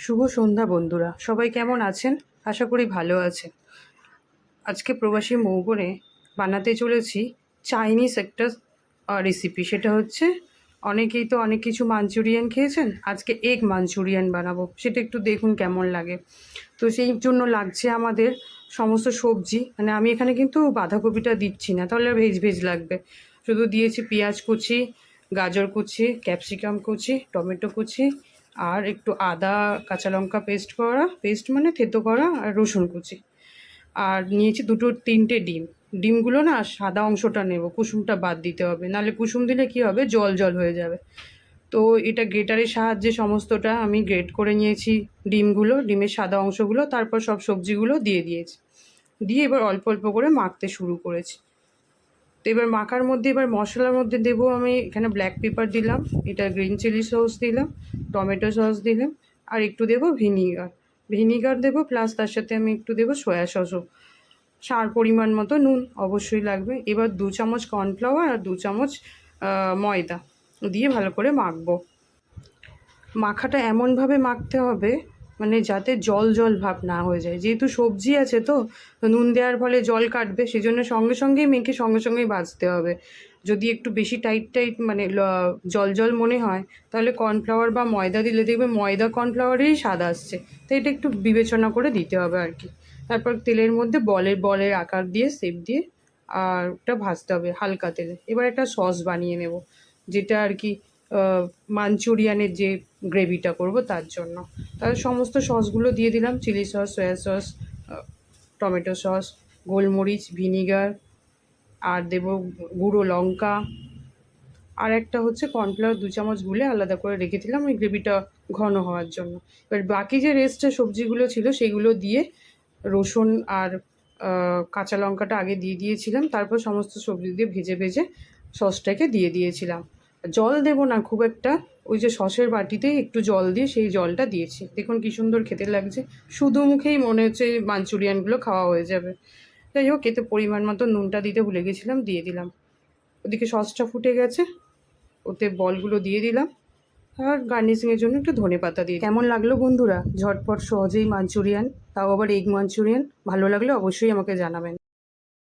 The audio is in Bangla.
শুভ সন্ধ্যা বন্ধুরা, সবাই কেমন আছেন? আশা করি ভালো আছেন। আজকে প্রবাসী মৌবনে বানাতে চলেছি চাইনিজ একটা রেসিপি। সেটা হচ্ছে, অনেকেই তো অনেক কিছু মাঞ্চুরিয়ান খেয়েছেন, আজকে এগ মাঞ্চুরিয়ান বানাবো। সেটা একটু দেখুন কেমন লাগে। তো সেই জন্য লাগছে আমাদের সমস্ত সবজি। মানে আমি এখানে কিন্তু বাঁধাকপিটা দিচ্ছি না, তাহলে ভেজ ভেজ লাগবে। শুধু দিয়েছি পেঁয়াজ কুচি, গাজর কুচি, ক্যাপসিকাম কুচি, টমেটো কুচি, আর একটু আদা কাঁচা লঙ্কা পেস্ট মানে থেতো করা, আর রসুন কুচি। আর নিয়েছি দুটো তিনটে ডিম। ডিমগুলো না সাদা অংশটা নেব, কুসুমটা বাদ দিতে হবে, নাহলে কুসুম দিলে কী হবে, জল জল হয়ে যাবে। তো এটা গ্রেটারের সাহায্যে সমস্তটা আমি গ্রেট করে নিয়েছি। ডিমের সাদা অংশগুলো, তারপর সব সবজিগুলো দিয়ে দিয়েছি। দিয়ে এবার অল্প অল্প করে মাখতে শুরু করেছি। তো এবার মাখার মধ্যে এবার মশলার মধ্যে দেবো আমি এখানে ব্ল্যাক পেপার দিলাম, এটা গ্রিন চিলি সস দিলাম, টমেটো সস দিলাম, আর একটু দেবো ভিনিগার দেবো, প্লাস তার সাথে আমি একটু দেবো সয়া সসও। পরিমাণ মতো নুন অবশ্যই লাগবে। এবার 2 চামচ কর্নফ্লাওয়ার আর 2 চামচ ময়দা দিয়ে ভালো করে মাখবো। মাখাটা এমনভাবে মাখতে হবে মানে যাতে জল জল ভাব না হয়ে যায়, যেহেতু সবজি আছে তো নুন দেওয়ার ফলে জল কাটবে, সেজন্য সঙ্গে সঙ্গেই মেখে সঙ্গে সঙ্গেই ভাজতে হবে। যদি একটু বেশি টাইট মানে জল জল মনে হয়, তাহলে কর্নফ্লাওয়ার বা ময়দা দিলে দেখবে ময়দা কর্নফ্লাওয়ারেরই স্বাদ আসছে। তো এটা একটু বিবেচনা করে দিতে হবে আর কি। তারপর তেলের মধ্যে বলের আকার দিয়ে শেপ দিয়ে আর ওটা ভাজতে হবে হালকা তেলে। এবার একটা সস বানিয়ে নেব, যেটা আর কি মাঞ্চুরিয়ানের যে গ্রেভিটা করব তার জন্য। তাহলে সমস্ত সসগুলো দিয়ে দিলাম, chilli sauce, soya sauce, tomato sauce, গোলমরিচ, ভিনিগার, আর দেব গুঁড়ো লঙ্কা, আর একটা হচ্ছে কর্নফ্লাওয়ার 2 চামচ গুলে আলাদা করে রেখেছিলাম ওই গ্রেভিটা ঘন হওয়ার জন্য। এবার বাকি যে রেস্টের সবজিগুলো ছিল সেগুলো দিয়ে, রসুন আর কাঁচা লঙ্কাটা আগে দিয়ে দিয়েছিলাম, তারপর সমস্ত সবজি দিয়ে ভেজে ভেজে সসটাকে দিয়ে দিয়েছিলাম। জল দেবো না খুব একটা, ওই যে সসের বাটিতেই একটু জল দিয়ে সেই জলটা দিয়েছি। দেখুন কী সুন্দর খেতে লাগছে, শুধু মুখেই মনে হচ্ছে মাঞ্চুরিয়ানগুলো খাওয়া হয়ে যাবে। যাই হোক, এতে পরিমাণ মতো নুনটা দিতে ভুলে গেছিলাম, দিয়ে দিলাম। ওদিকে সসটা ফুটে গেছে, ওতে বলগুলো দিয়ে দিলাম, আর গার্নিশিংয়ের জন্য একটু ধনেপাতা দিয়ে। কেমন লাগলো বন্ধুরা ঝটপট সহজেই মাঞ্চুরিয়ান, তাও আবার এগ মাঞ্চুরিয়ান? ভালো লাগলে অবশ্যই আমাকে জানাবেন।